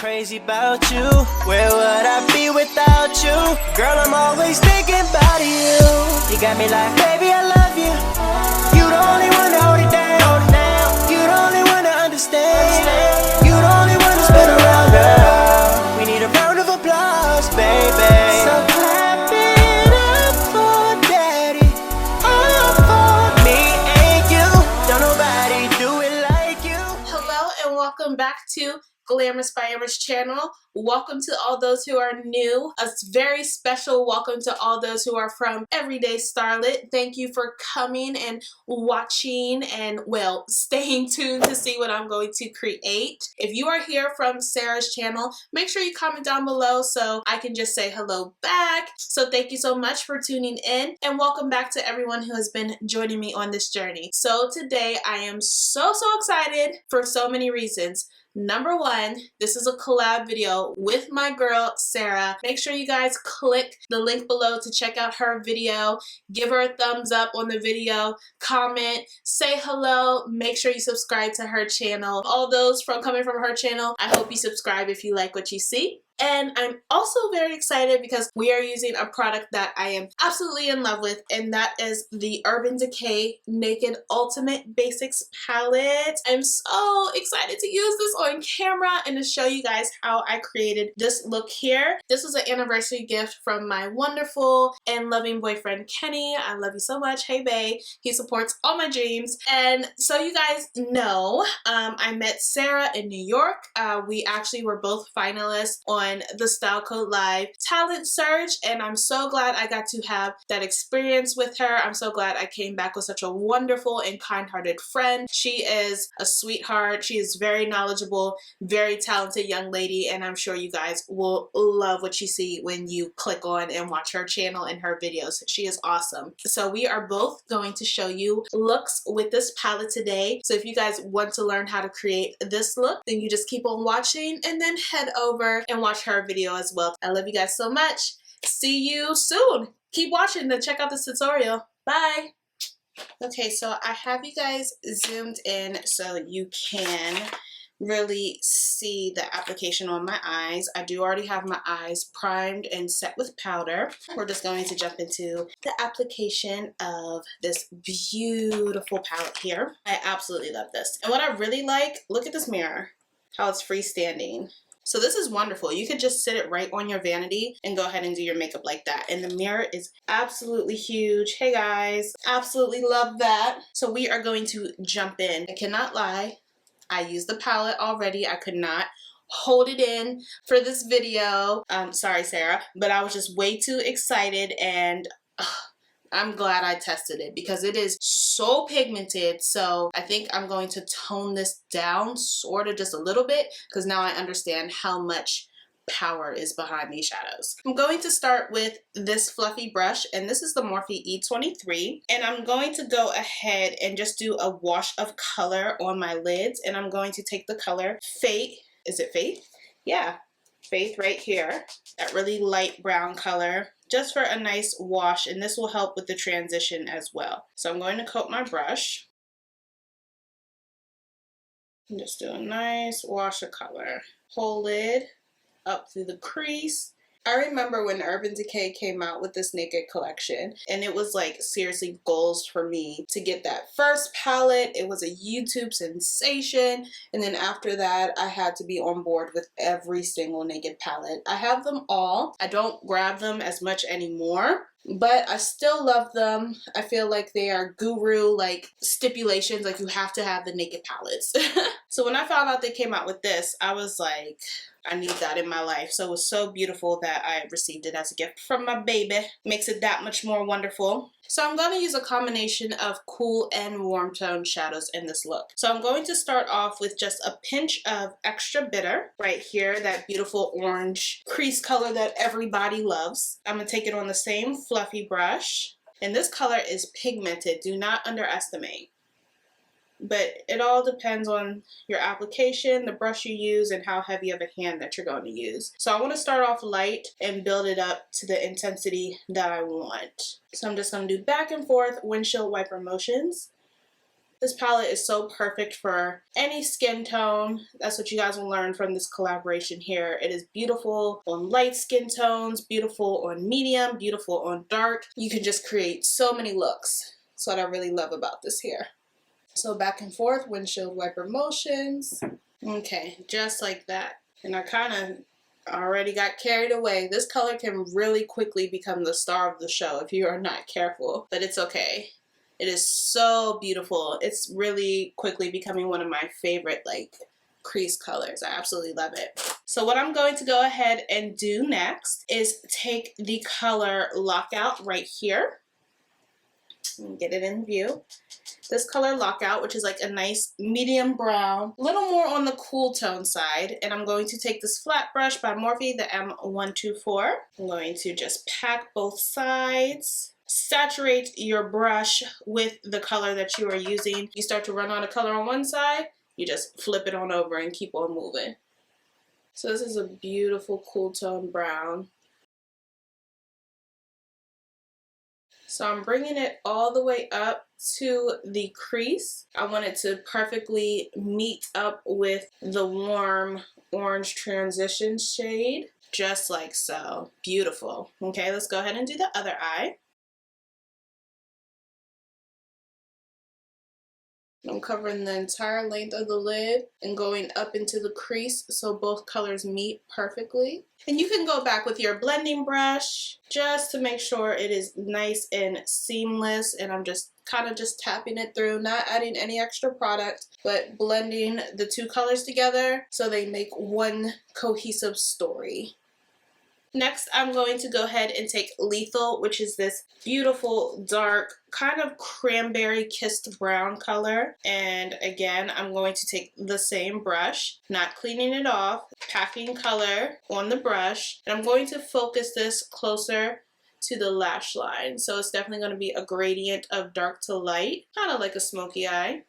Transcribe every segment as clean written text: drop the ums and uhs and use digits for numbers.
crazy about you. Where would I be without you? Girl, I'm always thinking about you. You got me like, baby, I love you. You the only one to hold it down. You the only one to understand. You the only one to spin around, girl. We need a round of applause, baby. So clap it up for daddy. All for me and you. Don't nobody do it like you. Hello and welcome back to Glamorous by Amber's channel. Welcome to all those who are new. A very special welcome to all those who are from Everyday Starlet. Thank you for coming and watching and, well, staying tuned to see what I'm going to create. If you are here from Sarah's channel, make sure you comment down below so I can just say hello back. So thank you so much for tuning in, and welcome back to everyone who has been joining me on this journey. So today I am so excited for so many reasons. Number one, this is a collab video with my girl, Sarah. Make sure you guys click the link below to check out her video. Give her a thumbs up on the video, comment, say hello, make sure you subscribe to her channel. All those coming from her channel, I hope you subscribe if you like what you see. And I'm also very excited because we are using a product that I am absolutely in love with, and that is the Urban Decay Naked Ultimate Basics palette. I'm so excited to use this on camera and to show you guys how I created this look here. This was an anniversary gift from my wonderful and loving boyfriend, Kenny. I love you so much. Hey, bae. He supports all my dreams. And so you guys know, I met Sarah in New York. We actually were both finalists on the Style Code Live talent search, and I'm so glad I got to have that experience with her. I'm so glad I came back with such a wonderful and kind-hearted friend. She is a sweetheart. She is very knowledgeable, very talented young lady, and I'm sure you guys will love what you see when you click on and watch her channel and her videos. She is awesome. So we are both going to show you looks with this palette today. So if you guys want to learn how to create this look, then you just keep on watching and then head over and watch her video as well. I love you guys so much. See you soon. Keep watching to check out this tutorial. Bye. Okay, so I have you guys zoomed in so you can really see the application on my eyes. I do already have my eyes primed and set with powder. We're just going to jump into the application of this beautiful palette here. I absolutely love this. And what I really like, look at this mirror, how it's freestanding. So this is wonderful. You could just sit it right on your vanity and go ahead and do your makeup like that. And the mirror is absolutely huge. Hey guys, absolutely love that. So we are going to jump in. I cannot lie, I used the palette already. I could not hold it in for this video. Sorry, Sarah, but I was just way too excited, and I'm glad I tested it because it is so pigmented. So I think I'm going to tone this down sort of just a little bit because now I understand how much power is behind these shadows. I'm going to start with this fluffy brush, and this is the Morphe E23, and I'm going to go ahead and just do a wash of color on my lids, and I'm going to take the color Faith. Is it Faith? Yeah, Faith right here, that really light brown color, just for a nice wash, and this will help with the transition as well. So I'm going to coat my brush and just do a nice wash of color. Whole lid up through the crease. I remember when Urban Decay came out with this Naked collection, and it was like seriously goals for me to get that first palette. It was a YouTube sensation, and then after that I had to be on board with every single Naked palette. I have them all. I don't grab them as much anymore, but I still love them. I feel like they are guru like stipulations, like you have to have the Naked palettes. So when I found out they came out with this, I was like, I need that in my life. So it was so beautiful that I received it as a gift from my baby. Makes it that much more wonderful. So I'm going to use a combination of cool and warm tone shadows in this look. So I'm going to start off with just a pinch of Extra Bitter right here, that beautiful orange crease color that everybody loves. I'm going to take it on the same fluffy brush, and this color is pigmented. Do not underestimate. But it all depends on your application, the brush you use, and how heavy of a hand that you're going to use. So I want to start off light and build it up to the intensity that I want. So I'm just going to do back and forth windshield wiper motions. This palette is so perfect for any skin tone. That's what you guys will learn from this collaboration here. It is beautiful on light skin tones, beautiful on medium, beautiful on dark. You can just create so many looks. That's what I really love about this here. So back and forth, windshield wiper motions. Okay, just like that. And I kind of already got carried away. This color can really quickly become the star of the show if you are not careful, but it's okay. It is so beautiful. It's really quickly becoming one of my favorite like crease colors. I absolutely love it. So what I'm going to go ahead and do next is take the color Lockout right here and get it in view. This color Lockout, which is like a nice medium brown, a little more on the cool tone side. And I'm going to take this flat brush by Morphe, the M124. I'm going to just pack both sides. Saturate your brush with the color that you are using. You start to run out of color on one side, you just flip it on over and keep on moving. So this is a beautiful cool tone brown. So I'm bringing it all the way up to the crease. I want it to perfectly meet up with the warm orange transition shade, just like so. Beautiful. Okay, let's go ahead and do the other eye. I'm covering the entire length of the lid and going up into the crease so both colors meet perfectly. And you can go back with your blending brush just to make sure it is nice and seamless. And I'm just kind of just tapping it through, not adding any extra product, but blending the two colors together so they make one cohesive story. Next, I'm going to go ahead and take Lethal, which is this beautiful, dark, kind of cranberry kissed brown color. And again, I'm going to take the same brush, not cleaning it off, packing color on the brush. And I'm going to focus this closer to the lash line. So it's definitely going to be a gradient of dark to light, kind of like a smoky eye.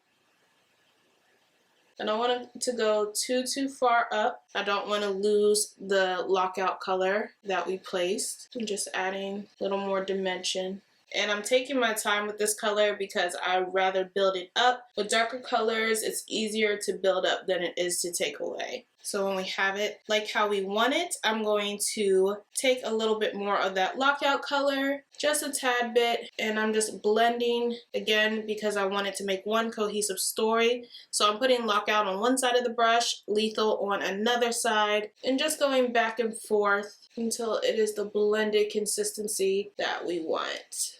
I don't want it to go too far up. I don't want to lose the Lockout color that we placed. I'm just adding a little more dimension. And I'm taking my time with this color because I'd rather build it up. With darker colors, it's easier to build up than it is to take away. So when we have it like how we want it, I'm going to take a little bit more of that Lockout color, just a tad bit, and I'm just blending again because I want it to make one cohesive story. So I'm putting Lockout on one side of the brush, Lethal on another side, and just going back and forth until it is the blended consistency that we want.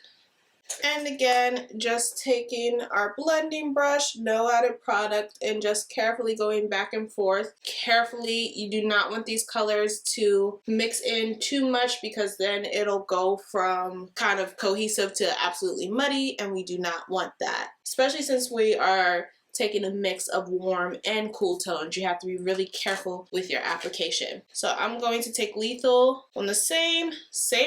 And again, just taking our blending brush, no added product, and just carefully going back and forth. Carefully, you do not want these colors to mix in too much because then it'll go from kind of cohesive to absolutely muddy, and we do not want that. Especially since we are taking a mix of warm and cool tones. You have to be really careful with your application. So I'm going to take Lethal on the same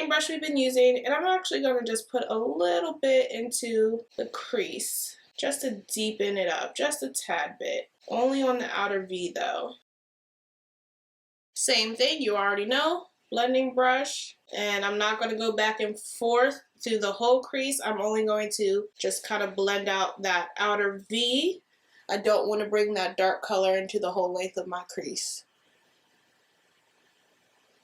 brush we've been using, and I'm actually going to just put a little bit into the crease just to deepen it up, just a tad bit. Only on the outer V though. Same thing, you already know, blending brush, and I'm not going to go back and forth through the whole crease. I'm only going to just kind of blend out that outer V. I don't want to bring that dark color into the whole length of my crease.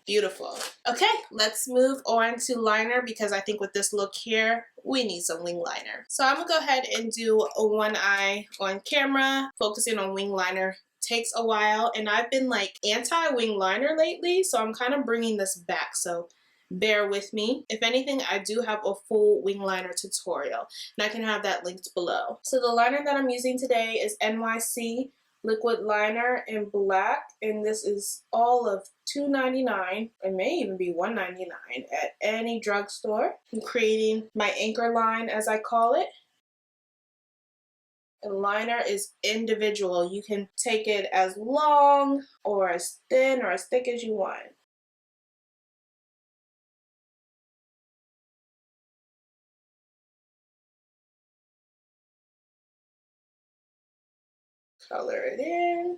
Beautiful. Okay, let's move on to liner because I think with this look here, we need some wing liner. So I'm gonna go ahead and do one eye on camera. Focusing on wing liner takes a while, and I've been like anti-wing liner lately, so I'm kind of bringing this back. So bear with me. If anything, I do have a full wing liner tutorial, and I can have that linked below. So the liner that I'm using today is NYC liquid liner in black, and this is all of $2.99. It may even be $1.99 at any drugstore. I'm creating my anchor line, as I call it. The liner is individual. You can take it as long or as thin or as thick as you want. Color it in.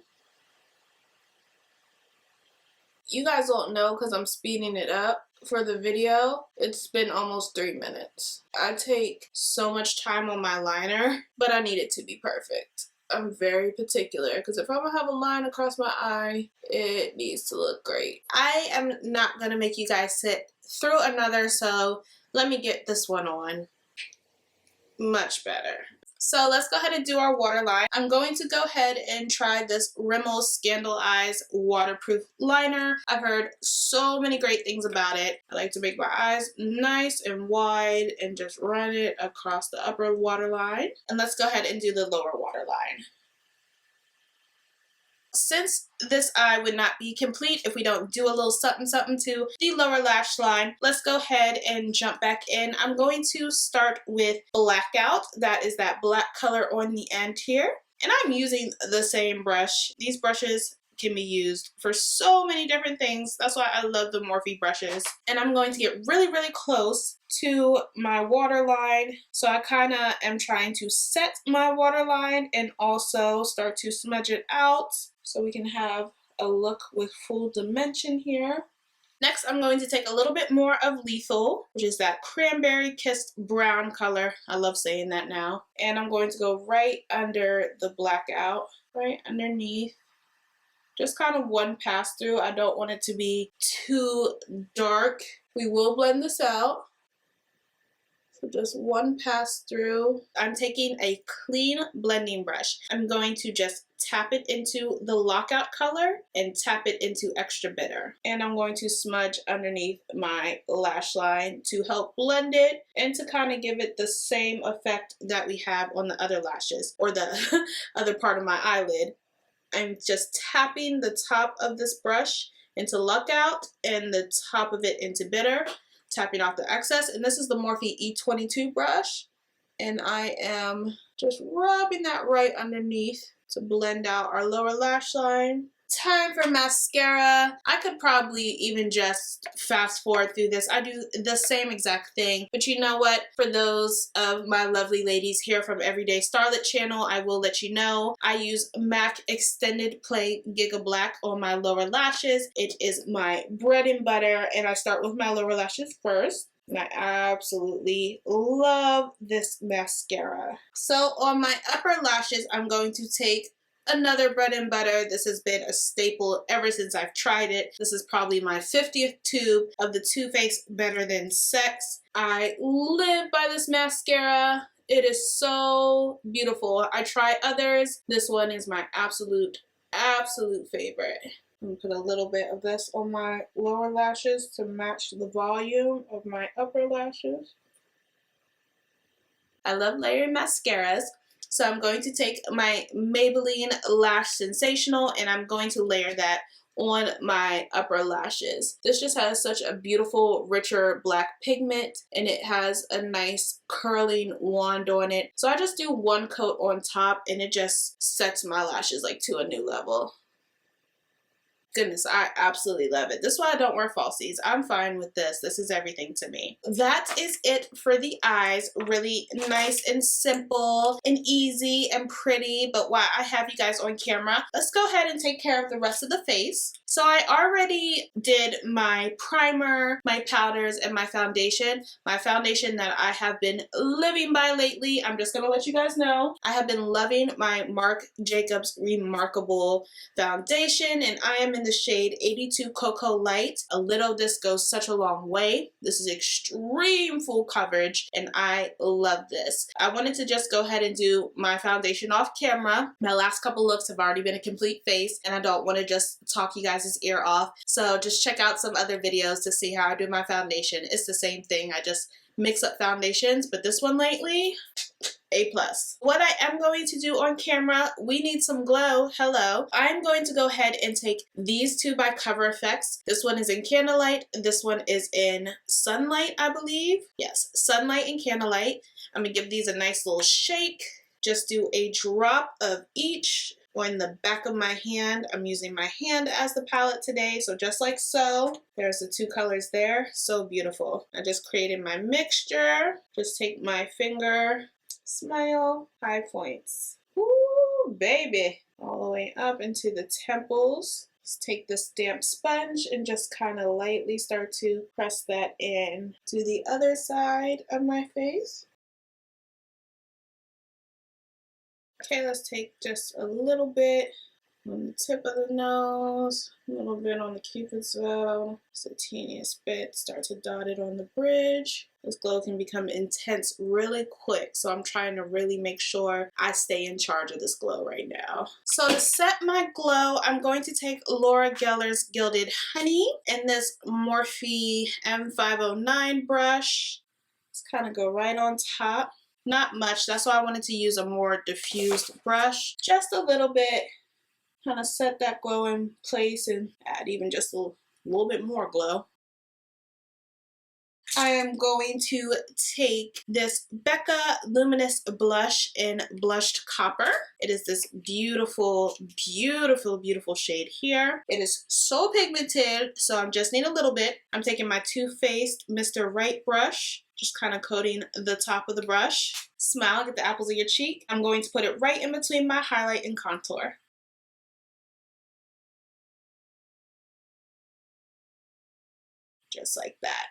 You guys don't know because I'm speeding it up, for the video, it's been almost 3 minutes. I take so much time on my liner, but I need it to be perfect. I'm very particular because if I'm gonna have a line across my eye, it needs to look great. I am not gonna make you guys sit through another, so let me get this one on. Much better. So let's go ahead and do our waterline. I'm going to go ahead and try this Rimmel Scandal Eyes waterproof liner. I've heard so many great things about it. I like to make my eyes nice and wide and just run it across the upper waterline. And let's go ahead and do the lower waterline. Since this eye would not be complete if we don't do a little something something to the lower lash line, let's go ahead and jump back in. I'm going to start with Blackout. That is that black color on the end here. And I'm using the same brush. These brushes can be used for so many different things. That's why I love the Morphe brushes. And I'm going to get really, really close to my waterline. So I kind of am trying to set my waterline and also start to smudge it out so we can have a look with full dimension here. Next, I'm going to take a little bit more of Lethal, which is that cranberry kissed brown color. I love saying that now. And I'm going to go right under the Blackout, right underneath. Just kind of one pass through. I don't want it to be too dark. We will blend this out. So just one pass through. I'm taking a clean blending brush. I'm going to just tap it into the Lockout color and tap it into Extra Bitter. And I'm going to smudge underneath my lash line to help blend it and to kind of give it the same effect that we have on the other lashes or the other part of my eyelid. I'm just tapping the top of this brush into Lockout and the top of it into Bitter, tapping off the excess. And this is the Morphe E22 brush. And I am just rubbing that right underneath to blend out our lower lash line. Time for mascara. I could probably even just fast forward through this. I do the same exact thing, but you know what? For those of my lovely ladies here from Everyday Starlet channel, I will let you know I use MAC Extended Play Giga Black on my lower lashes. It is my bread and butter, and I start with my lower lashes first. And I absolutely love this mascara. So on my upper lashes, I'm going to take another bread and butter. This has been a staple ever since I've tried it. This is probably my 50th tube of the Too Faced Better Than Sex. I live by this mascara. It is so beautiful. I try others. This one is my absolute favorite. I'm gonna put a little bit of this on my lower lashes to match the volume of my upper lashes. I love layering mascaras. So I'm going to take my Maybelline Lash Sensational and I'm going to layer that on my upper lashes. This just has such a beautiful, richer black pigment and it has a nice curling wand on it. So I just do one coat on top and it just sets my lashes like to a new level. Goodness, I absolutely love it. This is why I don't wear falsies. I'm fine with this. This is everything to me. That is it for the eyes. Really nice and simple and easy and pretty. But while I have you guys on camera, let's go ahead and take care of the rest of the face. So I already did my primer, my powders, and my foundation. My foundation that I have been living by lately. I'm just going to let you guys know. I have been loving my Marc Jacobs Remarkable foundation and I am in the shade 82 Cocoa Light. A little of this goes such a long way. This is extreme full coverage and I love this. I wanted to just go ahead and do my foundation off camera. My last couple looks have already been a complete face and I don't want to just talk you guys' ear off. So just check out some other videos to see how I do my foundation. It's the same thing. I just mix up foundations, but this one lately, A+. What I am going to do on camera, we need some glow. Hello. I'm going to go ahead and take these two by Cover FX. This one is in Candlelight. This one is in Sunlight, I believe. Yes, Sunlight and Candlelight. I'm going to give these a nice little shake. Just do a drop of each on the back of my hand. I'm using my hand as the palette today, so just like so. There's the two colors there. So beautiful. I just created my mixture. Just take my finger, smile, high points. Ooh, baby. All the way up into the temples. Just take this damp sponge and just kind of lightly start to press that in to the other side of my face. Okay, let's take just a little bit on the tip of the nose, a little bit on the cupid's bow, just a teeniest bit, start to dot it on the bridge. This glow can become intense really quick, so I'm trying to really make sure I stay in charge of this glow right now. So to set my glow, I'm going to take Laura Geller's Gilded Honey and this Morphe M509 brush. Just kind of go right on top. Not much, that's why I wanted to use a more diffused brush. Just a little bit. Kind of set that glow in place and add even just a little bit more glow. I am going to take this Becca Luminous Blush in Blushed Copper. It is this beautiful, beautiful, beautiful shade here. It is so pigmented, so I just need a little bit. I'm taking my Too Faced Mr. Right brush, just kind of coating the top of the brush. Smile, get the apples of your cheek. I'm going to put it right in between my highlight and contour. Just like that.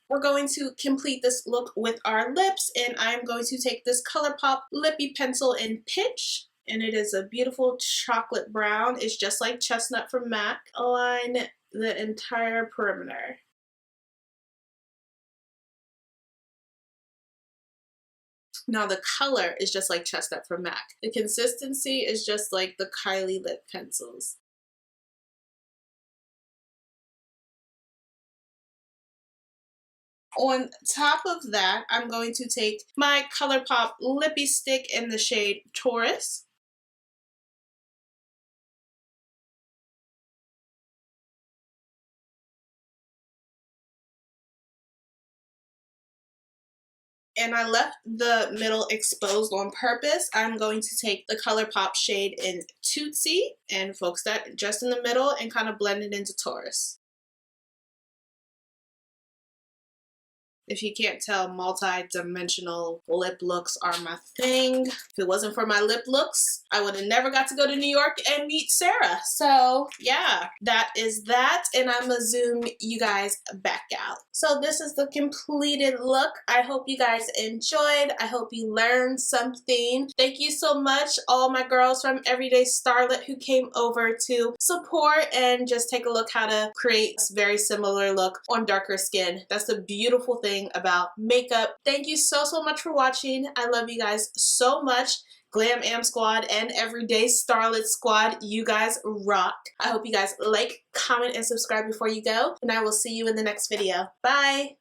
We're going to complete this look with our lips, and I'm going to take this ColourPop Lippy Pencil in Pitch, and it is a beautiful chocolate brown. It's just like Chestnut from MAC. Align the entire perimeter. Now the color is just like Chestnut from MAC. The consistency is just like the Kylie lip pencils. On top of that, I'm going to take my ColourPop Lippy Stick in the shade Taurus. And I left the middle exposed on purpose. I'm going to take the ColourPop shade in Tootsie and focus that just in the middle and kind of blend it into Taurus. If you can't tell, multi-dimensional lip looks are my thing. If it wasn't for my lip looks, I would have never got to go to New York and meet Sarah. So yeah, that is that. And I'm gonna zoom you guys back out. So this is the completed look. I hope you guys enjoyed. I hope you learned something. Thank you so much, all my girls from Everyday Starlet who came over to support and just take a look how to create a very similar look on darker skin. That's the beautiful thing about makeup. Thank you so much for watching. I love you guys so much. Glam Am Squad and Everyday Starlet Squad, you guys rock. I hope you guys like, comment, and subscribe before you go, and I will see you in the next video. Bye!